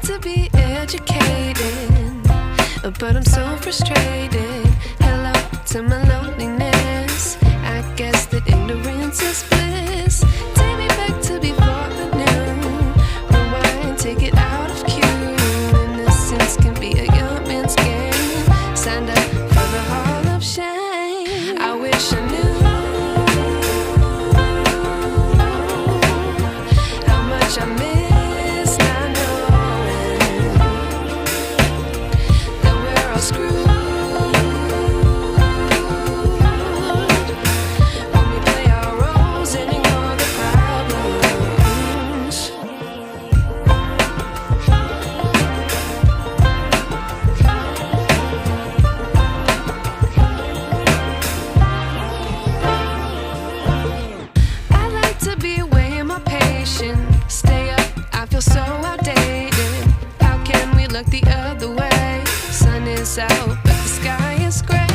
to be educated, but I'm so frustrated. Hello to my loneliness. I guess that ignorance is bliss. Take me back to before I knew. Rewind, take it out of cue. Innocence can be a young man's game. Signed up for the hall of shame. I wish I knew how much I miss not knowing that we're all screwed when we play our roles and ignore the problems. I like to be away in my patience. Stay up, I feel so outdated. How can we look the other way? Sun is out, but the sky is gray.